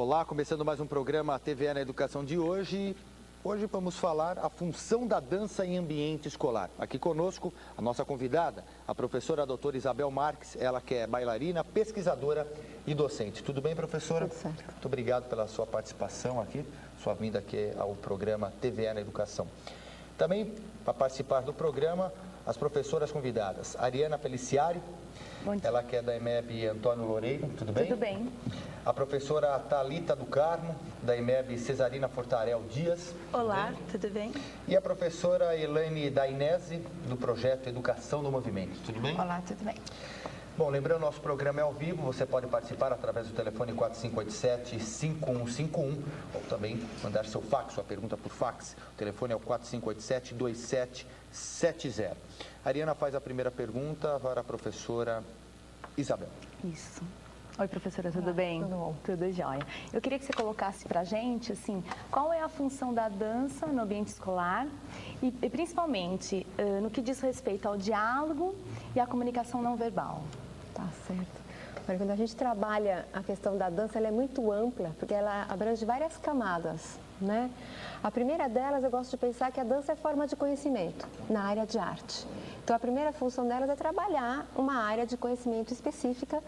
Olá, começando mais um programa TVE na Educação de hoje. Hoje vamos falar a função da dança em ambiente escolar. Aqui conosco a nossa convidada, a professora doutora Isabel Marques, ela que é bailarina, pesquisadora e docente. Tudo bem, professora? Tudo certo. Muito obrigado pela sua participação aqui, sua vinda aqui ao programa TVE na Educação. Também, para participar do programa, as professoras convidadas, Ariana Peliciari, ela que é da EMEB Antônio Loureiro, tudo bem? Tudo bem. A professora Thalita do Carmo, da EMEB Cesarina Fortarel Dias. Olá, tudo bem? E a professora Elaine Dainese, do projeto Educação no Movimento, tudo bem? Olá, tudo bem. Bom, lembrando, nosso programa é ao vivo, você pode participar através do telefone 4587-5151 ou também mandar seu fax, sua pergunta por fax. O telefone é o 4587-2770. A Ariana faz a primeira pergunta para a professora Isabel. Isso. Oi, professora, tudo bem? Tudo bom. Tudo jóia. Eu queria que você colocasse pra gente, assim, qual é a função da dança no ambiente escolar e principalmente, no que diz respeito ao diálogo e à comunicação não verbal. Tá certo. Mas quando a gente trabalha a questão da dança, ela é muito ampla, porque ela abrange várias camadas, né? A primeira delas, eu gosto de pensar que a dança é forma de conhecimento na área de arte. Então, a primeira função delas é trabalhar uma área de conhecimento específica,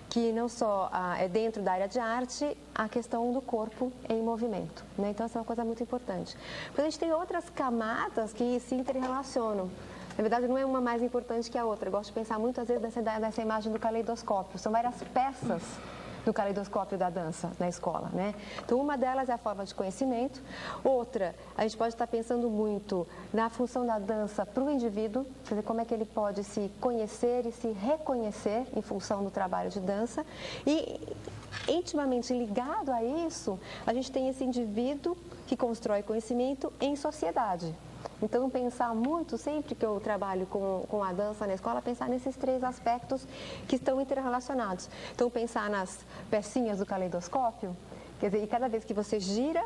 que não só é dentro da área de arte, a questão do corpo em movimento, né? Então, essa é uma coisa muito importante. Mas a gente tem outras camadas que se interrelacionam. Na verdade, não é uma mais importante que a outra. Eu gosto de pensar muitas vezes dessa imagem do caleidoscópio. São várias peças do caleidoscópio da dança na escola, né? Então, uma delas é a forma de conhecimento. Outra, a gente pode estar pensando muito na função da dança para o indivíduo, quer dizer, como é que ele pode se conhecer e se reconhecer em função do trabalho de dança. E, intimamente ligado a isso, a gente tem esse indivíduo que constrói conhecimento em sociedade. Então, pensar muito, sempre que eu trabalho com a dança na escola, pensar nesses três aspectos que estão interrelacionados. Então, pensar nas pecinhas do caleidoscópio, quer dizer, e cada vez que você gira,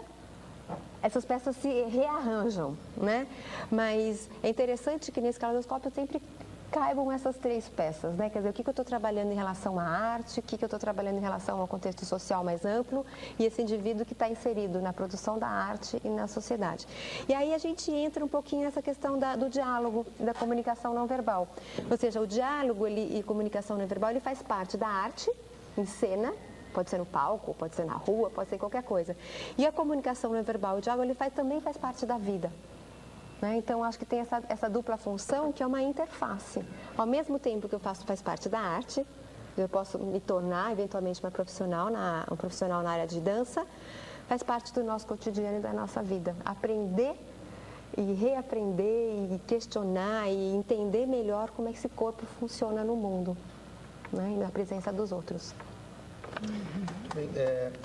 essas peças se rearranjam, né? Mas é interessante que nesse caleidoscópio sempre caibam essas três peças, né? Quer dizer, o que eu estou trabalhando em relação à arte, o que eu estou trabalhando em relação ao contexto social mais amplo e esse indivíduo que está inserido na produção da arte e na sociedade. E aí a gente entra um pouquinho nessa questão do diálogo, da comunicação não verbal. Ou seja, o diálogo e comunicação não verbal, ele faz parte da arte em cena, pode ser no palco, pode ser na rua, pode ser qualquer coisa. E a comunicação não verbal, o diálogo, ele também faz parte da vida. Então, acho que tem essa dupla função que é uma interface. Ao mesmo tempo que eu faz parte da arte, eu posso me tornar eventualmente um profissional na área de dança, faz parte do nosso cotidiano e da nossa vida. Aprender e reaprender e questionar e entender melhor como é que esse corpo funciona no mundo, né? E na presença dos outros. Muito bem.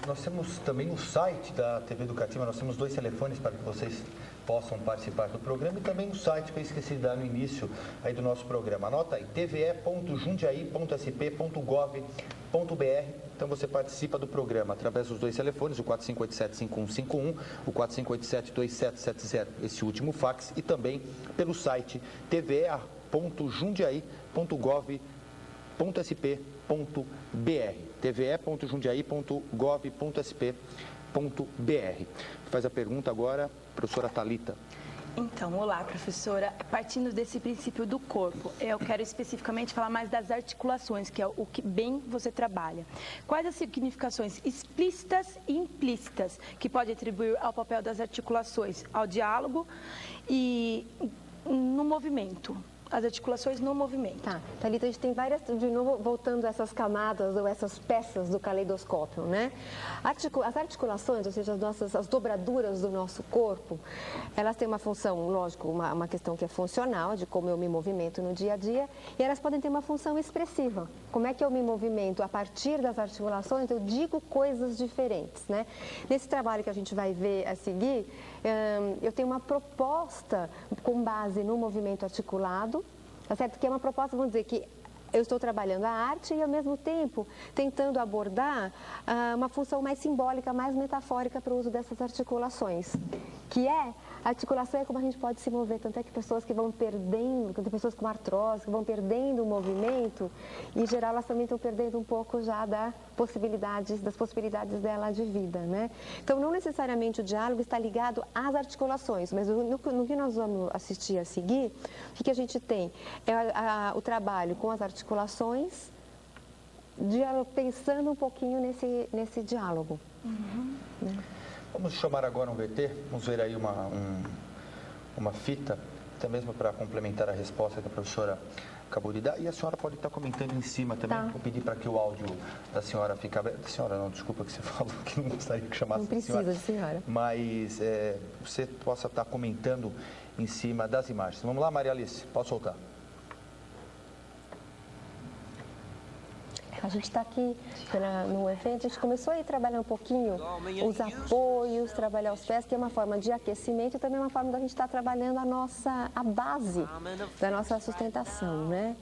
Nós temos também o site da TV Educativa, nós temos 2 telefones para que vocês possam participar do programa e também o site que eu esqueci de dar no início aí do nosso programa. Anota aí, tve.jundiaí.sp.gov.br. Então você participa do programa através dos 2 telefones, o 4587-5151, o 4587-2770, esse último fax, e também pelo site tve.jundiaí.gov.sp.br, tve.jundiaí.gov.sp.br. Faz a pergunta agora, professora Thalita. Então, olá, professora. Partindo desse princípio do corpo, eu quero especificamente falar mais das articulações, que é o que bem você trabalha. Quais as significações explícitas e implícitas que pode atribuir ao papel das articulações, ao diálogo e no movimento? As articulações no movimento. Tá, Thalita, a gente tem várias, de novo, voltando a essas camadas ou essas peças do caleidoscópio, né? As articulações, ou seja, as dobraduras do nosso corpo, elas têm uma função, lógico, uma questão que é funcional, de como eu me movimento no dia a dia, e elas podem ter uma função expressiva. Como é que eu me movimento a partir das articulações, eu digo coisas diferentes, né? Nesse trabalho que a gente vai ver a seguir, eu tenho uma proposta com base no movimento articulado, tá certo? Que é uma proposta, vamos dizer, que eu estou trabalhando a arte e, ao mesmo tempo, tentando abordar uma função mais simbólica, mais metafórica para o uso dessas articulações, que é A articulação é como a gente pode se mover, tanto é que pessoas que vão perdendo, tem pessoas com artrose, que vão perdendo o movimento, em geral elas também estão perdendo um pouco já das possibilidades dela de vida, né? Então, não necessariamente o diálogo está ligado às articulações, mas no que nós vamos assistir a seguir, o que a gente tem? É o trabalho com as articulações, pensando um pouquinho nesse diálogo. Né? Vamos chamar agora um VT, vamos ver aí uma fita, até mesmo para complementar a resposta que a professora acabou de dar. E a senhora pode estar comentando em cima também. Tá. Vou pedir para que o áudio da senhora fique aberto. Senhora, não, desculpa que você falou que não gostaria que chamasse Não precisa de senhora. Mas você possa estar comentando em cima das imagens. Vamos lá, Maria Alice, pode soltar. A gente está aqui no evento, a gente começou a ir trabalhar um pouquinho os apoios, trabalhar os pés, que é uma forma de aquecimento e também uma forma da gente estar trabalhando a base da nossa sustentação, né?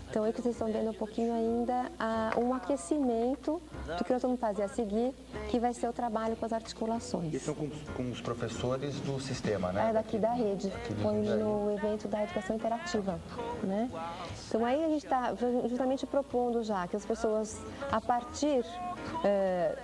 Então, aí que vocês estão vendo um pouquinho ainda um aquecimento do que nós vamos fazer a seguir, que vai ser o trabalho com as articulações. E são com os professores do sistema, né? É daqui da rede, foi no evento da educação interativa, né? Então, aí a gente está justamente propondo já que as pessoas, a partir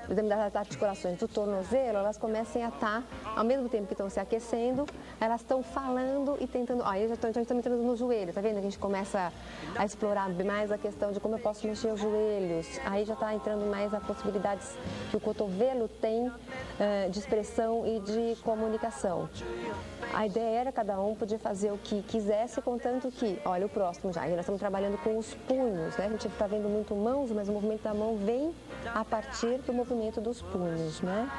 das articulações do tornozelo, elas comecem a estar, ao mesmo tempo que estão se aquecendo, elas estão falando e tentando... Ó, eu já estou entrando no joelho, tá vendo? A gente começa a explorar mais a questão de como eu posso mexer os joelhos. Aí já está entrando mais a possibilidades que o cotovelo tem de expressão e de comunicação. A ideia era cada um poder fazer o que quisesse, contanto que, olha, o próximo já. E nós estamos trabalhando com os punhos, né? A gente está vendo muito mãos, mas o movimento da mão vem a partir do movimento dos punhos, né?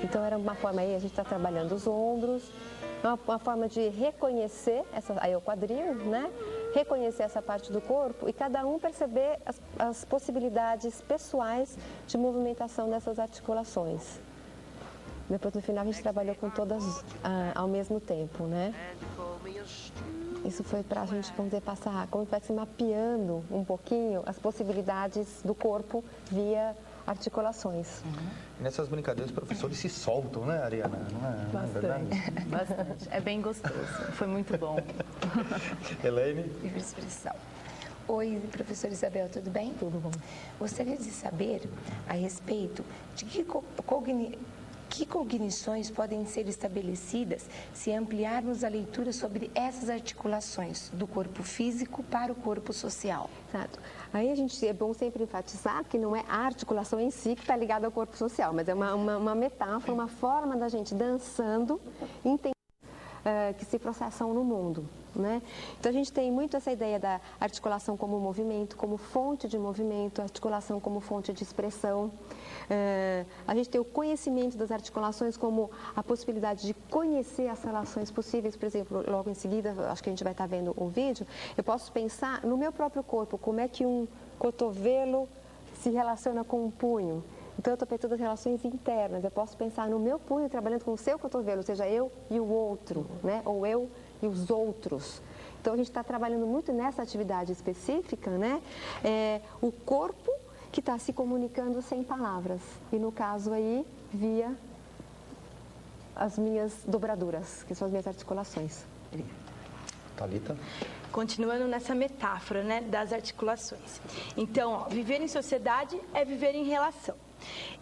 Então era uma forma aí, a gente está trabalhando os ombros, uma forma de reconhecer, aí é o quadril, né? Reconhecer essa parte do corpo e cada um perceber as possibilidades pessoais de movimentação dessas articulações. Depois, no final, a gente trabalhou com todas ao mesmo tempo, né? Isso foi para a gente poder passar, como se estivesse mapeando um pouquinho as possibilidades do corpo via articulações. Nessas brincadeiras, os professores se soltam, né, Ariana? Não é verdade? Bastante. É bem gostoso. Foi muito bom. Elaine? Livre expressão. Oi, professora Isabel, tudo bem? Tudo bom. Gostaria de saber a respeito de que cognições podem ser estabelecidas se ampliarmos a leitura sobre essas articulações do corpo físico para o corpo social. Exato. Aí é bom sempre enfatizar que não é a articulação em si que está ligada ao corpo social, mas é uma metáfora, uma forma da gente dançando, entendendo que se processam no mundo, né? Então a gente tem muito essa ideia da articulação como movimento, como fonte de movimento, articulação como fonte de expressão. A gente tem o conhecimento das articulações como a possibilidade de conhecer as relações possíveis. Por exemplo, logo em seguida, acho que a gente vai estar vendo um vídeo, eu posso pensar no meu próprio corpo, como é que um cotovelo se relaciona com um punho. Então, eu estou pensando nas relações internas. Eu posso pensar no meu punho trabalhando com o seu cotovelo, ou seja, eu e o outro, né? Ou eu e os outros. Então, a gente está trabalhando muito nessa atividade específica, né? O corpo que está se comunicando sem palavras. E, no caso aí, via as minhas dobraduras, que são as minhas articulações. Thalita? Continuando nessa metáfora, né, das articulações. Então, ó, viver em sociedade é viver em relação.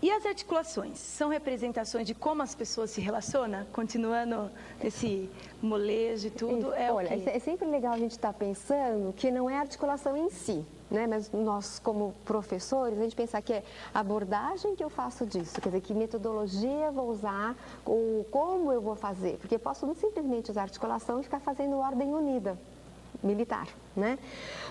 E as articulações são representações de como as pessoas se relacionam? Continuando esse molejo e tudo, Olha, é sempre legal a gente estar pensando que não é a articulação em si, né? Mas nós, como professores, a gente pensar que é a abordagem que eu faço disso, quer dizer, que metodologia eu vou usar, ou como eu vou fazer, porque eu posso não simplesmente usar articulação e ficar fazendo ordem unida, militar, né?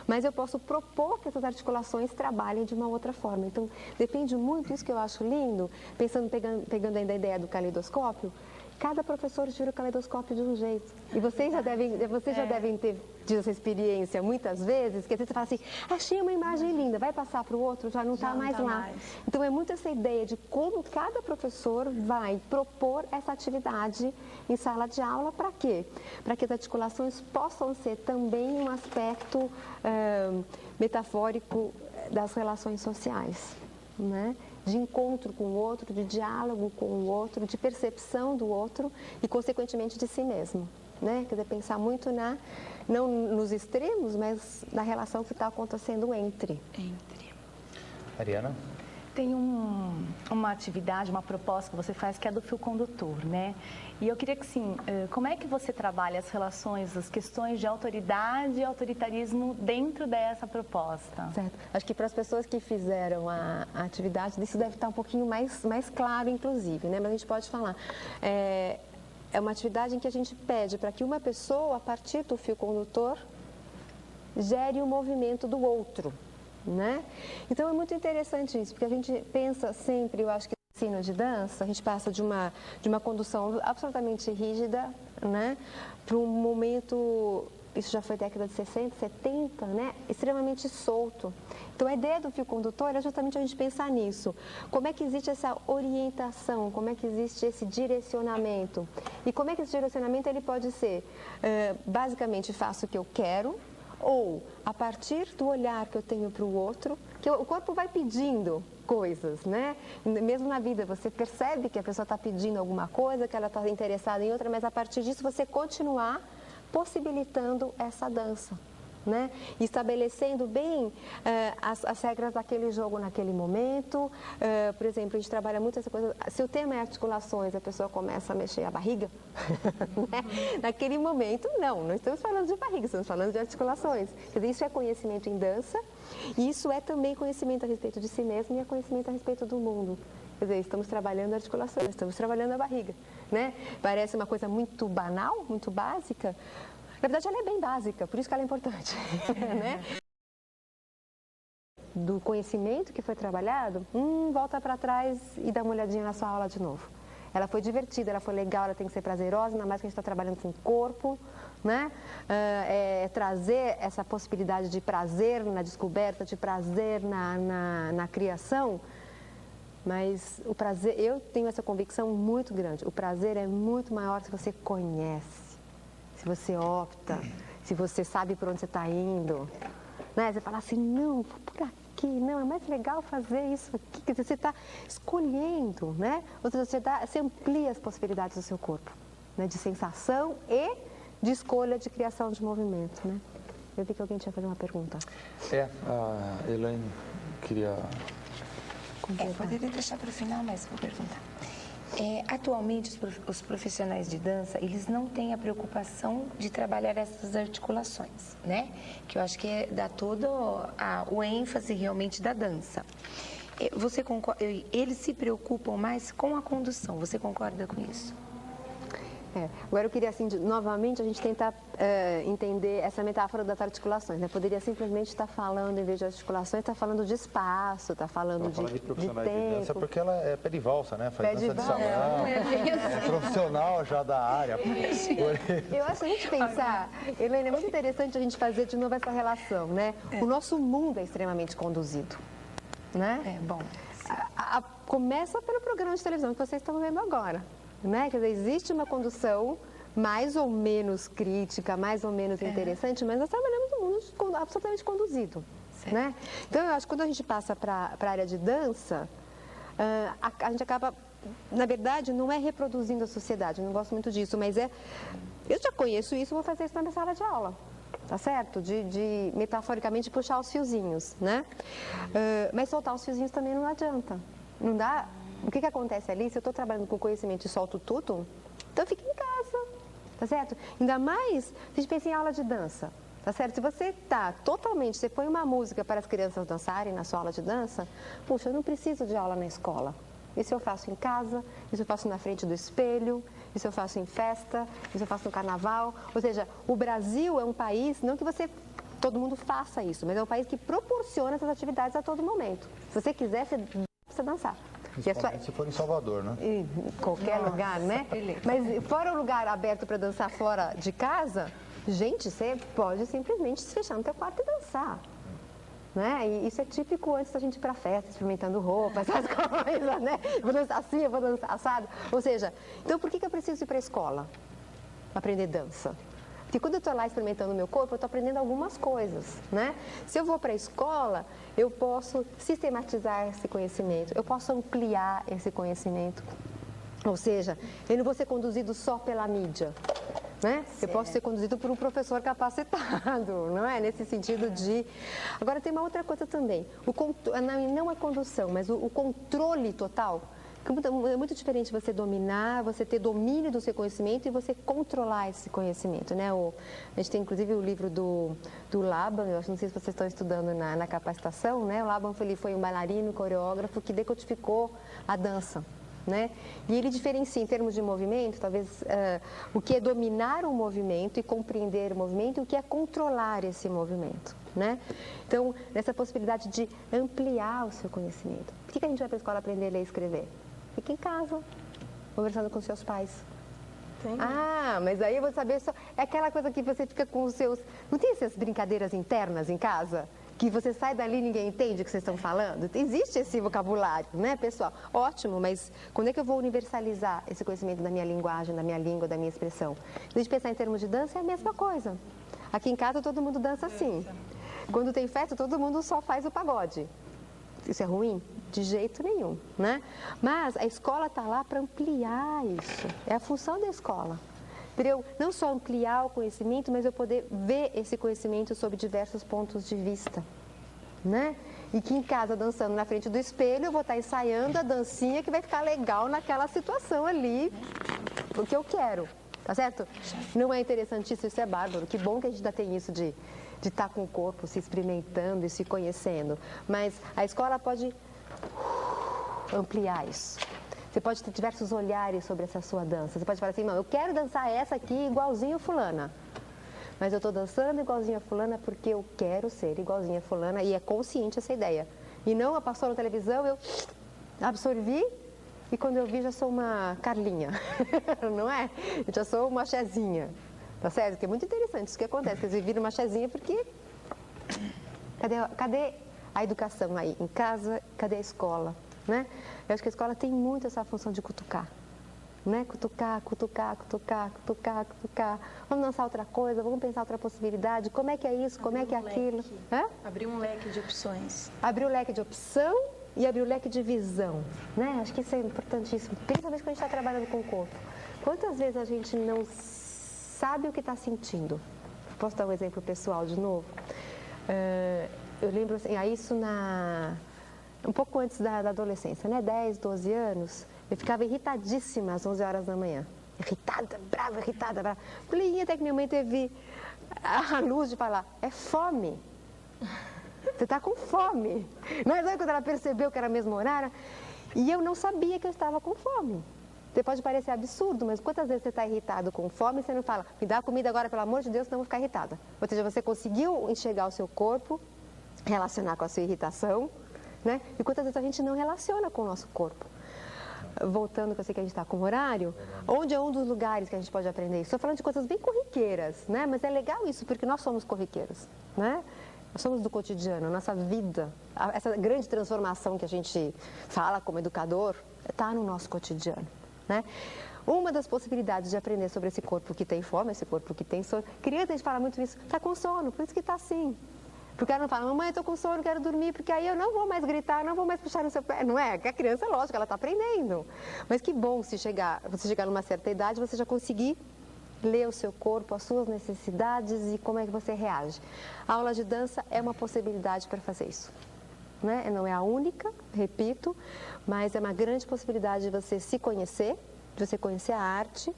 Mas eu posso propor que essas articulações trabalhem de uma outra forma. Então, depende muito, isso que eu acho lindo, pegando ainda a ideia do caleidoscópio, cada professor tira o caleidoscópio de um jeito. E vocês já devem ter tido essa experiência muitas vezes, que às vezes você fala assim, achei uma imagem linda, vai passar para o outro, já não está mais lá. Então, é muito essa ideia de como cada professor vai propor essa atividade em sala de aula, para quê? Para que as articulações possam ser também um aspecto metafórico das relações sociais. né? De encontro com o outro, de diálogo com o outro, de percepção do outro e, consequentemente, de si mesmo. Né? Quer dizer, pensar muito não nos extremos, mas na relação que está acontecendo entre. Ariana? Tem uma atividade, uma proposta que você faz que é do fio condutor, né? E eu queria que, sim, como é que você trabalha as relações, as questões de autoridade e autoritarismo dentro dessa proposta? Certo. Acho que para as pessoas que fizeram a atividade, isso deve estar um pouquinho mais claro, inclusive, né? Mas a gente pode falar. É uma atividade em que a gente pede para que uma pessoa, a partir do fio condutor, gere o movimento do outro. Né? Então é muito interessante isso, porque a gente pensa sempre, eu acho que no ensino de dança, a gente passa de uma condução absolutamente rígida, né, para um momento, isso já foi década de 60, 70, né, extremamente solto. Então a ideia do fio condutor é justamente a gente pensar nisso. Como é que existe essa orientação, como é que existe esse direcionamento? E como é que esse direcionamento ele pode ser, basicamente, faço o que eu quero, ou, a partir do olhar que eu tenho para o outro, que o corpo vai pedindo coisas, né? Mesmo na vida, você percebe que a pessoa está pedindo alguma coisa, que ela está interessada em outra, mas a partir disso você continuar possibilitando essa dança, né? Estabelecendo bem as regras daquele jogo naquele momento. Por exemplo, a gente trabalha muito essa coisa, se o tema é articulações, a pessoa começa a mexer a barriga, né? Naquele momento, não estamos falando de barriga, estamos falando de articulações. Quer dizer, isso é conhecimento em dança, e isso é também conhecimento a respeito de si mesmo e é conhecimento a respeito do mundo. Quer dizer, estamos trabalhando articulações, estamos trabalhando a barriga, né? Parece uma coisa muito banal, muito básica. Na verdade, ela é bem básica, por isso que ela é importante, né? Do conhecimento que foi trabalhado, volta para trás e dá uma olhadinha na sua aula de novo. Ela foi divertida, ela foi legal, ela tem que ser prazerosa, ainda mais que a gente está trabalhando com o corpo, né? Trazer essa possibilidade de prazer na descoberta, de prazer na criação. Mas o prazer, eu tenho essa convicção muito grande, o prazer é muito maior se você conhece. Se você opta, se você sabe por onde você está indo, né? Você fala assim, não, vou por aqui, não, é mais legal fazer isso aqui, quer dizer, você está escolhendo, né? Ou seja, você amplia as possibilidades do seu corpo, né? De sensação e de escolha de criação de movimento, né? Eu vi que alguém tinha fazer uma pergunta. A Elaine queria... Poderia deixar para o final, mas vou perguntar. Atualmente, os profissionais de dança, eles não têm a preocupação de trabalhar essas articulações, né? Que eu acho que dá todo o ênfase realmente da dança. Você concorda, eles se preocupam mais com a condução, você concorda com isso? Agora eu queria, assim, novamente, a gente tentar entender essa metáfora das articulações, né? Poderia simplesmente estar falando, em vez de articulações, estar falando de espaço, estar falando de profissionais tempo. de dança, porque ela é pé de valsa, né? Faz dança de valsa. salão, é profissional já da área. Eu acho que a gente pensar, Helena, é muito interessante a gente fazer de novo essa relação, né? O nosso mundo é extremamente conduzido, né? Bom. Começa pelo programa de televisão que vocês estão vendo agora. Né? Quer dizer, existe uma condução mais ou menos crítica, mais ou menos interessante, mas nós trabalhamos num mundo absolutamente conduzido. Né? Então, eu acho que quando a gente passa para a área de dança, a gente acaba, na verdade, não é reproduzindo a sociedade, eu não gosto muito disso, mas eu já conheço isso, vou fazer isso na minha sala de aula. Tá certo? De metaforicamente puxar os fiozinhos, né? Mas soltar os fiozinhos também não adianta. Não dá. O que acontece ali, se eu estou trabalhando com conhecimento e solto tudo, então fica em casa, tá certo? Ainda mais se a gente pensa em aula de dança, tá certo? Se você está totalmente, você põe uma música para as crianças dançarem na sua aula de dança, puxa, eu não preciso de aula na escola. Isso eu faço em casa, isso eu faço na frente do espelho, isso eu faço em festa, isso eu faço no carnaval. Ou seja, o Brasil é um país, não que todo mundo faça isso, mas é um país que proporciona essas atividades a todo momento. Se você quiser, você precisa dançar. Principalmente se for em Salvador, né? Em qualquer lugar, né? Mas fora um lugar aberto para dançar fora de casa, gente, você pode simplesmente se fechar no teu quarto e dançar. Né? E isso é típico antes da gente ir para a festa, experimentando roupa, essas coisas, né? Eu vou dançar assim, eu vou dançar assado. Ou seja, então por que eu preciso ir para a escola? Aprender dança. Porque quando eu estou lá experimentando o meu corpo, eu estou aprendendo algumas coisas, né? Se eu vou para a escola, eu posso sistematizar esse conhecimento, eu posso ampliar esse conhecimento. Ou seja, eu não vou ser conduzido só pela mídia, né? Eu posso ser conduzido por um professor capacitado, não é? Nesse sentido de... Agora, tem uma outra coisa também. Não a condução, mas o controle total. É muito diferente você dominar, você ter domínio do seu conhecimento e você controlar esse conhecimento, né? A gente tem, inclusive, o livro do Laban, eu não sei se vocês estão estudando na capacitação, né? O Laban foi um bailarino, coreógrafo que decodificou a dança, né? E ele diferencia, em termos de movimento, talvez, o que é dominar um movimento e compreender o movimento e o que é controlar esse movimento, né? Então, nessa possibilidade de ampliar o seu conhecimento. Por que a gente vai para a escola aprender a ler e escrever? Fica em casa, conversando com seus pais. Entendi. Ah, mas aí eu vou saber só... É aquela coisa que você fica com os seus... Não tem essas brincadeiras internas em casa? Que você sai dali e ninguém entende o que vocês estão falando? Existe esse vocabulário, né, pessoal? Ótimo, mas quando é que eu vou universalizar esse conhecimento da minha linguagem, da minha língua, da minha expressão? Se a gente pensar em termos de dança, é a mesma coisa. Aqui em casa todo mundo dança assim. Quando tem festa, todo mundo só faz o pagode. Isso é ruim? De jeito nenhum, né? Mas a escola está lá para ampliar isso. É a função da escola. Para eu não só ampliar o conhecimento, mas eu poder ver esse conhecimento sob diversos pontos de vista, né? E que em casa, dançando na frente do espelho, eu vou estar ensaiando a dancinha que vai ficar legal naquela situação ali, o que eu quero, tá certo? Não é interessantíssimo, isso é bárbaro. Que bom que a gente ainda tem isso de estar com o corpo, se experimentando e se conhecendo. Mas a escola pode ampliar isso. Você pode ter diversos olhares sobre essa sua dança. Você pode falar assim, não, eu quero dançar essa aqui igualzinho a fulana. Mas eu estou dançando igualzinho a fulana porque eu quero ser igualzinho a fulana e é consciente essa ideia. E não, passou na televisão, eu absorvi e quando eu vi já sou uma Carlinha, não é? Eu já sou uma Chezinha, tá certo? Que é muito interessante isso que acontece, que eles viram uma Chezinha porque... Cadê a educação aí? Em casa, cadê a escola? Né? Eu acho que a escola tem muito essa função de cutucar, né? Cutucar. Vamos dançar outra coisa, vamos pensar outra possibilidade. Como é que é isso? Como é que é aquilo? Abrir um leque de opções. Abrir o leque de opção e abrir o leque de visão, né? Acho que isso é importantíssimo, principalmente quando a gente está trabalhando com o corpo. Quantas vezes a gente não sabe o que está sentindo? Posso dar um exemplo pessoal de novo? Eu lembro assim, isso um pouco antes da adolescência, né? 10, 12 anos, eu ficava irritadíssima às 11 horas da manhã. Irritada, brava. Falei, até que minha mãe teve a luz de falar, é fome. Você está com fome. Mas aí quando ela percebeu que era mesmo horário, e eu não sabia que eu estava com fome. Você pode parecer absurdo, mas quantas vezes você está irritado com fome e você não fala, me dá comida agora, pelo amor de Deus, senão eu vou ficar irritada. Ou seja, você conseguiu enxergar o seu corpo, relacionar com a sua irritação, né? E quantas vezes a gente não relaciona com o nosso corpo. Voltando, que eu sei que a gente está com horário, onde é um dos lugares que a gente pode aprender isso? Estou falando de coisas bem corriqueiras, né? Mas é legal isso, porque nós somos corriqueiros, né? Nós somos do cotidiano, nossa vida, essa grande transformação que a gente fala como educador, está no nosso cotidiano, né? Uma das possibilidades de aprender sobre esse corpo que tem fome, esse corpo que tem sono, criança a gente fala muito isso, está com sono, por isso que está assim. Porque ela não fala, mamãe, eu estou com sono, quero dormir, porque aí eu não vou mais gritar, não vou mais puxar no seu pé. Não é? Porque a criança, lógico, ela está aprendendo. Mas que bom você chegar numa certa idade, você já conseguir ler o seu corpo, as suas necessidades e como é que você reage. A aula de dança é uma possibilidade para fazer isso. Né? Não é a única, repito, mas é uma grande possibilidade de você se conhecer, de você conhecer a arte.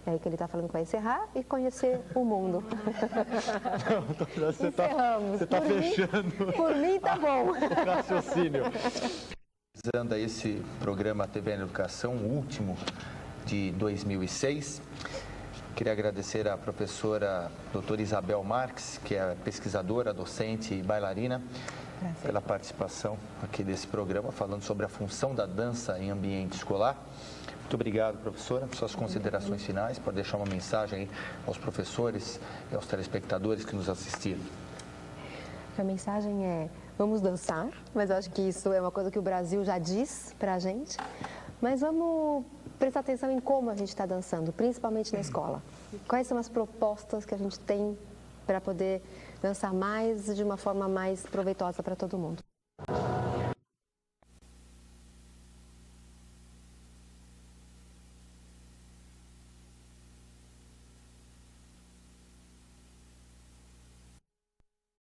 É aí que ele está falando que vai encerrar e conhecer o mundo. Encerramos. Você está fechando. Por mim está bom. O raciocínio. Usando esse programa TV na Educação, o último de 2006, queria agradecer à professora doutora Isabel Marques, que é pesquisadora, docente e bailarina, pela participação aqui desse programa, falando sobre a função da dança em ambiente escolar. Muito obrigado, professora. Suas considerações finais, pode deixar uma mensagem aí aos professores e aos telespectadores que nos assistiram. A mensagem é, vamos dançar, mas eu acho que isso é uma coisa que o Brasil já diz pra gente, mas vamos prestar atenção em como a gente está dançando, principalmente na escola. Quais são as propostas que a gente tem para poder dançar mais de uma forma mais proveitosa para todo mundo.